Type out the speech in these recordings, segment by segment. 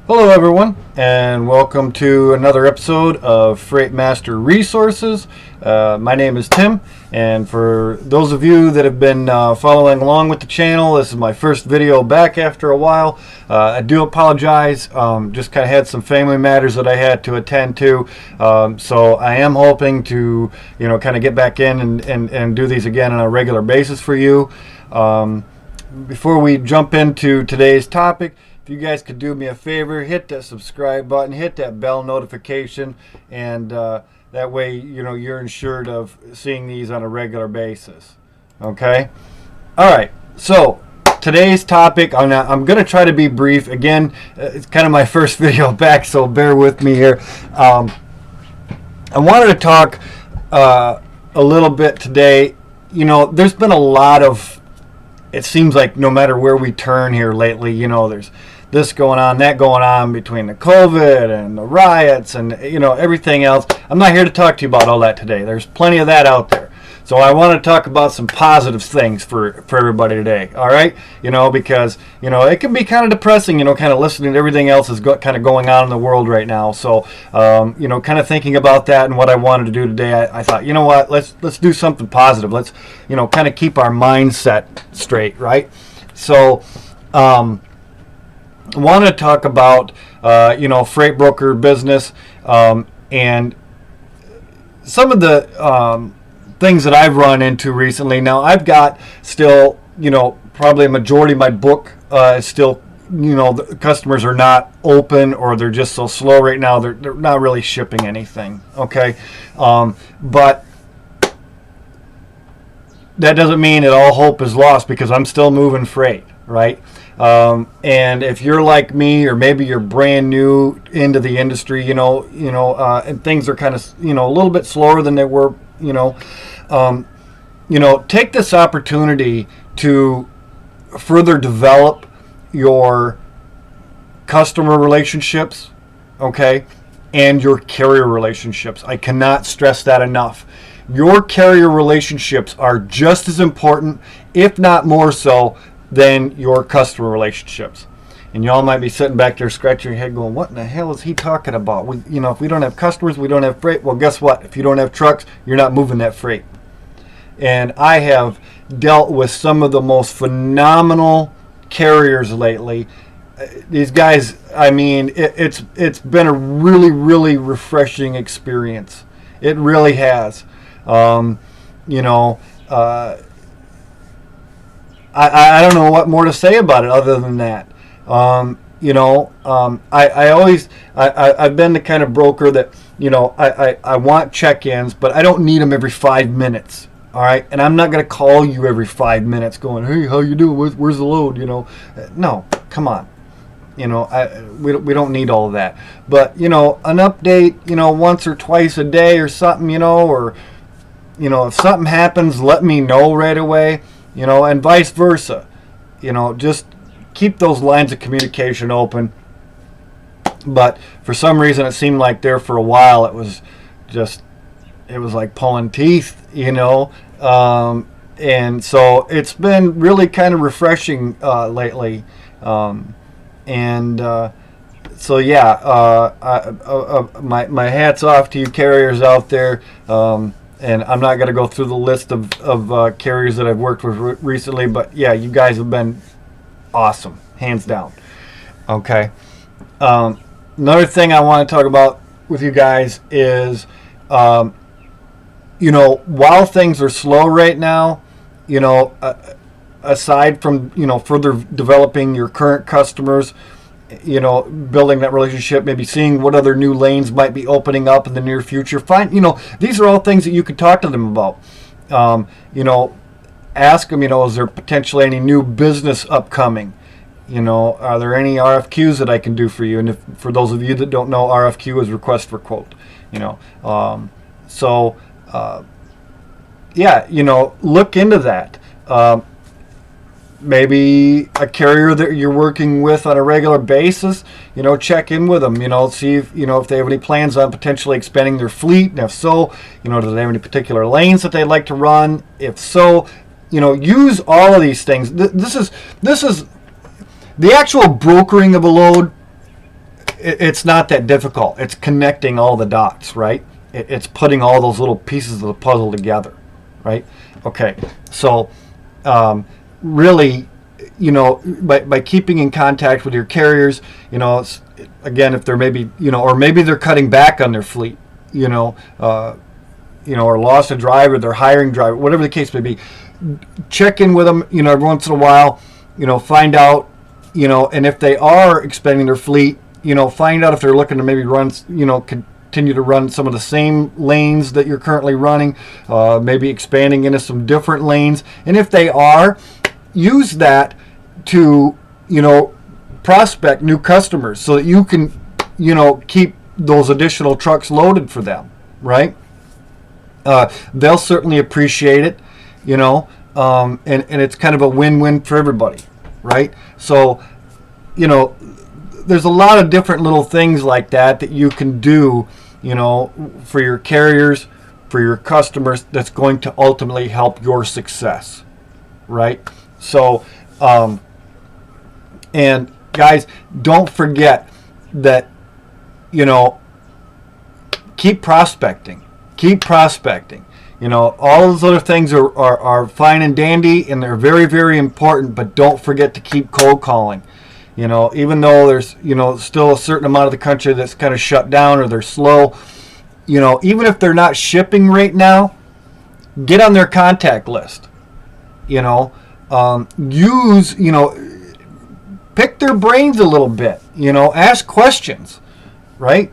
Hello, everyone, and welcome to another episode of Freight Master Resources. My name is Tim, and for those of you that have been following along with the channel, this is my first video back after a while. I do apologize, just kind of had some family matters that I had to attend to, so I am hoping to, kind of get back in and do these again on a regular basis for you. Before we jump into today's topic, if you guys could do me a favor, hit that subscribe button, hit that bell notification, and that way, you're ensured of seeing these on a regular basis. Okay? All right. So today's topic, I'm going to try to be brief. Again, it's kind of my first video back, so bear with me here. I wanted to talk a little bit today. There's been a lot of, it seems like no matter where we turn here lately, there's this going on, that going on between the COVID and the riots and, everything else. I'm not here to talk to you about all that today. There's plenty of that out there. So I want to talk about some positive things for everybody today, all right? Because, it can be kind of depressing, kind of listening to everything else is kind of going on in the world right now. So, kind of thinking about that and what I wanted to do today, I thought, what, let's do something positive. Let's, kind of keep our mindset straight, right? So, I want to talk about, freight broker business and some of the things that I've run into recently. Now, I've got still, probably a majority of my book is still, the customers are not open or they're just so slow right now. They're not really shipping anything, okay? But that doesn't mean that all hope is lost because I'm still moving freight, right? And if you're like me, or maybe you're brand new into the industry, and things are kind of, a little bit slower than they were, take this opportunity to further develop your customer relationships, okay, and your carrier relationships. I cannot stress that enough. Your carrier relationships are just as important, if not more so, than your customer relationships. And y'all might be sitting back there scratching your head going, what in the hell is he talking about? If we don't have customers, we don't have freight. Well, guess what? If you don't have trucks, you're not moving that freight. And I have dealt with some of the most phenomenal carriers lately. These guys, it's been a really, really refreshing experience. It really has. I don't know what more to say about it other than that. I've been the kind of broker that, I want check-ins, but I don't need them every 5 minutes. All right. And I'm not going to call you every 5 minutes going, hey, how you doing? Where's the load? No, come on. We don't need all of that. But, an update, once or twice a day or something, or, if something happens, let me know right away. And vice versa. Just keep those lines of communication open. But for some reason, it seemed like there for a while, it was like pulling teeth, and so it's been really kind of refreshing lately. My hat's off to you carriers out there. And I'm not going to go through the list of carriers that I've worked with recently, but yeah, you guys have been awesome, hands down. Okay. Another thing I want to talk about with you guys is, while things are slow right now, aside from, further developing your current customers, building that relationship, maybe seeing what other new lanes might be opening up in the near future. These are all things that you could talk to them about. Ask them, is there potentially any new business upcoming? Are there any RFQs that I can do for you? And for those of you that don't know, RFQ is request for quote. Look into that. Maybe a carrier that you're working with on a regular basis, check in with them, see if they have any plans on potentially expanding their fleet, and if so, do they have any particular lanes that they'd like to run? If so, use all of these things. This is the actual brokering of a load it's not that difficult. It's connecting all the dots, right? It's putting all those little pieces of the puzzle together, right? Okay, so really, by keeping in contact with your carriers, again, if they're maybe, or maybe they're cutting back on their fleet, or lost a driver, they're hiring driver, whatever the case may be, check in with them, every once in a while, find out, and if they are expanding their fleet, find out if they're looking to maybe run, continue to run some of the same lanes that you're currently running, maybe expanding into some different lanes. And if they are, use that to, prospect new customers so that you can, keep those additional trucks loaded for them, right? They'll certainly appreciate it, and it's kind of a win-win for everybody, right? So, there's a lot of different little things like that you can do, for your carriers, for your customers, that's going to ultimately help your success, right? So, and guys, don't forget that, keep prospecting. Keep prospecting. All those other things are fine and dandy, and they're very, very important, but don't forget to keep cold calling. Even though there's, still a certain amount of the country that's kind of shut down or they're slow, even if they're not shipping right now, get on their contact list. Use, pick their brains a little bit, ask questions, right?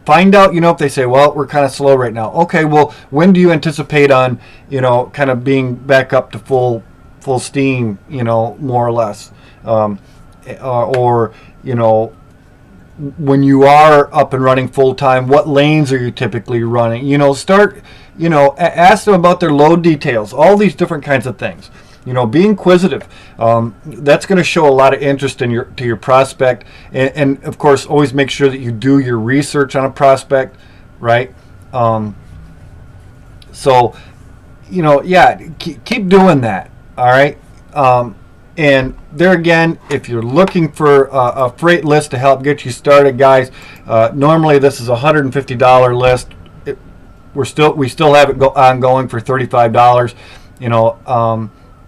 Find out, if they say, well, we're kind of slow right now. Okay, well, when do you anticipate on, kind of being back up to full steam, more or less? Or, when you are up and running full time, what lanes are you typically running? Start, ask them about their load details, all these different kinds of things. Be inquisitive. That's going to show a lot of interest to your prospect, and of course, always make sure that you do your research on a prospect, right? So, keep doing that. All right. And there again, if you're looking for a freight list to help get you started, guys, normally this is a $150 list. We still have it ongoing for $35.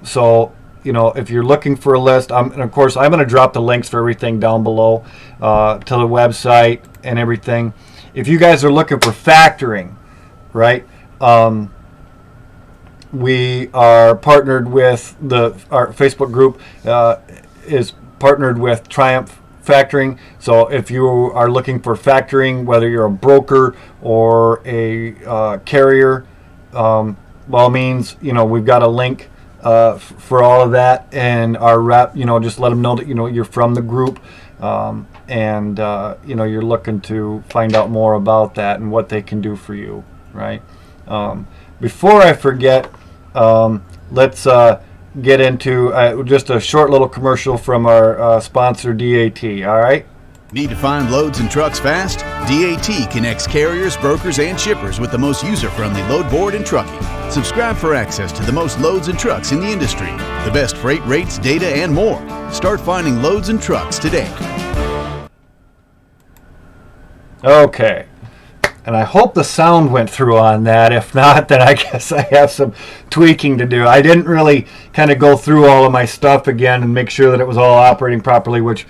So, if you're looking for a list, and of course, I'm going to drop the links for everything down below to the website and everything. If you guys are looking for factoring, right, we are partnered with our Facebook group is partnered with Triumph Factoring. So if you are looking for factoring, whether you're a broker or a carrier, by all means, we've got a link for all of that, and our rep, just let them know that you're from the group, and you're looking to find out more about that and what they can do for you, right? Before I forget, let's get into just a short little commercial from our sponsor, DAT. All right. Need to find loads and trucks fast? DAT connects carriers, brokers, and shippers with the most user-friendly load board and trucking. Subscribe for access to the most loads and trucks in the industry, the best freight rates, data, and more. Start finding loads and trucks today. Okay. And I hope the sound went through on that. If not, then I guess I have some tweaking to do. I didn't really kind of go through all of my stuff again and make sure that it was all operating properly, which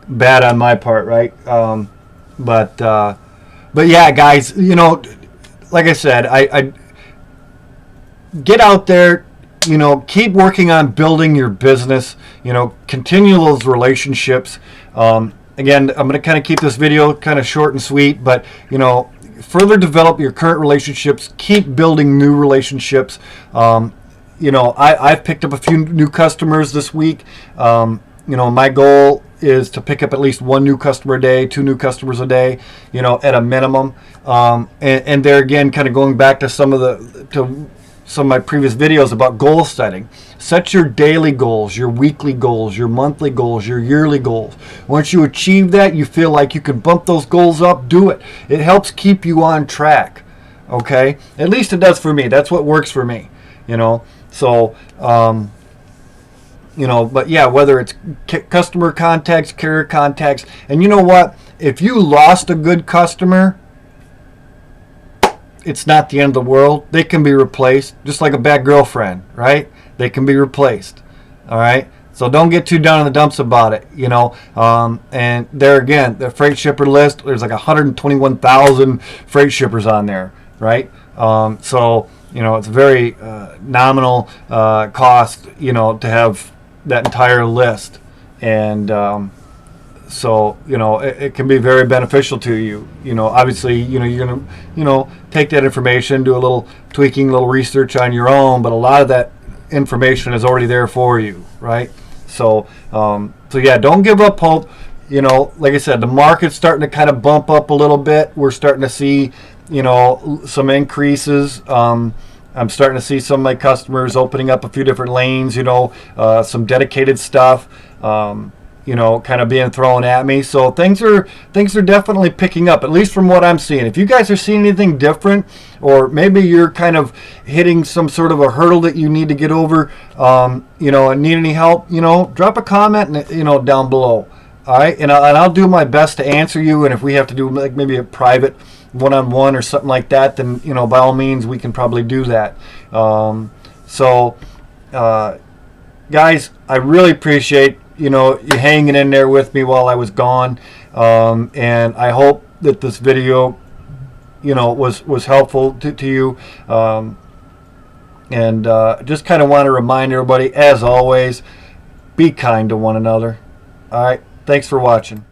bad on my part, right? But yeah, guys, like I said, I get out there, keep working on building your business, continue those relationships. Again, I'm going to kind of keep this video kind of short and sweet, but, further develop your current relationships, keep building new relationships. I've picked up a few new customers this week. My goal is to pick up at least one new customer a day, 2 new customers a day, at a minimum. And there again, kind of going back to some of my previous videos about goal setting. Set your daily goals, your weekly goals, your monthly goals, your yearly goals. Once you achieve that, you feel like you can bump those goals up, do it. It helps keep you on track, okay? At least it does for me. That's what works for me, So, But yeah, whether it's customer contacts, carrier contacts, and you know what? If you lost a good customer, it's not the end of the world. They can be replaced, just like a bad girlfriend, right? They can be replaced. All right. So don't get too down in the dumps about it, And there again, the freight shipper list, there's like 121,000 freight shippers on there, right? So it's a very nominal cost, to have that entire list, and so it can be very beneficial to you. Obviously, you're gonna take that information, do a little tweaking, a little research on your own, but a lot of that information is already there for you, right? So yeah, don't give up hope. Like I said, the market's starting to kind of bump up a little bit. We're starting to see some increases. I'm starting to see some of my customers opening up a few different lanes, some dedicated stuff, kind of being thrown at me. So things are definitely picking up, at least from what I'm seeing. If you guys are seeing anything different, or maybe you're kind of hitting some sort of a hurdle that you need to get over, and need any help, drop a comment, down below. All right, and I'll do my best to answer you. And if we have to do like maybe a private one-on-one or something like that, then by all means we can probably do that. Guys, I really appreciate you hanging in there with me while I was gone, and I hope that this video was helpful to you, and just kind of want to remind everybody, as always, be kind to one another. All right, thanks for watching.